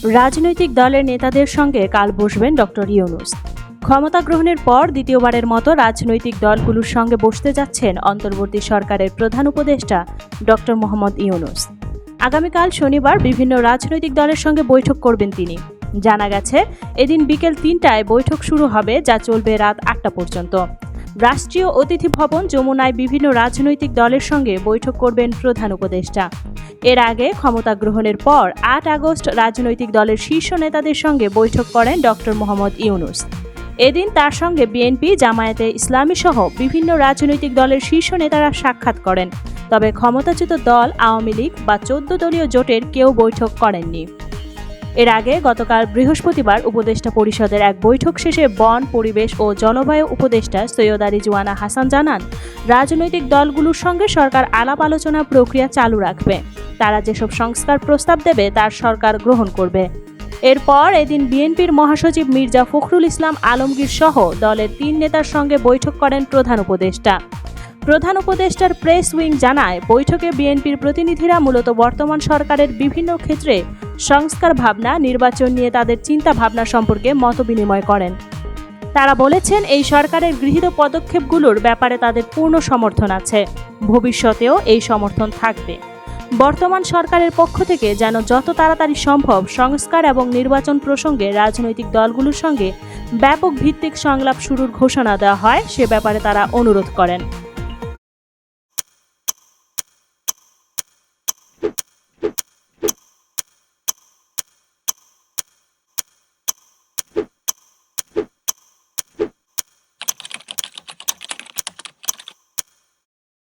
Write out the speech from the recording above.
রাজনৈতিক দলের নেতাদের সঙ্গে কাল বসবেন ডক্টর ইউনূস। ক্ষমতা গ্রহণের পর দ্বিতীয়বারের মতো রাজনৈতিক দলগুলোর সঙ্গে বসতে যাচ্ছেন অন্তর্বর্তী সরকারের প্রধান উপদেষ্টা ডক্টর মোহাম্মদ ইউনূস। আগামীকাল শনিবার বিভিন্ন রাজনৈতিক দলের সঙ্গে বৈঠক করবেন তিনি। জানা গেছে, এদিন বিকেল ৩টায় বৈঠক শুরু হবে, যা চলবে রাত ৮টা পর্যন্ত। রাষ্ট্রীয় অতিথি ভবন যমুনায় বিভিন্ন রাজনৈতিক দলের সঙ্গে বৈঠক করবেন প্রধান উপদেষ্টা। এর আগে ক্ষমতা গ্রহণের পর ৮ আগস্ট রাজনৈতিক দলের শীর্ষ নেতাদের সঙ্গে বৈঠক করেন ডক্টর মোহাম্মদ ইউনূস। এদিন তার সঙ্গে বিএনপি, জামায়াতে ইসলামী সহ বিভিন্ন রাজনৈতিক দলের শীর্ষ নেতারা সাক্ষাৎ করেন। তবে ক্ষমতাচ্যুত দল আওয়ামী লীগ বা ১৪ দলীয় জোটের কেউ বৈঠক করেননি। এর আগে গতকাল বৃহস্পতিবার উপদেষ্টা পরিষদের এক বৈঠক শেষে বন, পরিবেশ ও জলবায়ু উপদেষ্টা সৈয়দা রিজওয়ানা হাসান জানান, রাজনৈতিক দলগুলোর সঙ্গে সরকার আলাপ আলোচনা প্রক্রিয়া চালু রাখবে। তারা যেসব সংস্কার প্রস্তাব দেবে তার সরকার গ্রহণ করবে। এরপর এদিন বিএনপির মহাসচিব মির্জা ফখরুল ইসলাম আলমগীর সহ দলের ৩ নেতার সঙ্গে বৈঠক করেন প্রধান উপদেষ্টা। প্রধান উপদেষ্টার প্রেস উইং জানায়, বৈঠকে বিএনপির প্রতিনিধিরা মূলত বর্তমান সরকারের বিভিন্ন ক্ষেত্রে সংস্কার ভাবনা, নির্বাচন নিয়ে তাদের চিন্তা ভাবনা সম্পর্কে মতবিনিময় করেন। তারা বলেছেন, এই সরকারের গৃহীত পদক্ষেপগুলোর ব্যাপারে তাদের পূর্ণ সমর্থন আছে, ভবিষ্যতেও এই সমর্থন থাকবে। বর্তমান সরকারের পক্ষ থেকে যেন যত তাড়াতাড়ি সম্ভব সংস্কার এবং নির্বাচন প্রসঙ্গে রাজনৈতিক দলগুলোর সঙ্গে ব্যাপক ভিত্তিক সংলাপ শুরুর ঘোষণা দেওয়া হয়, সে ব্যাপারে তারা অনুরোধ করেন।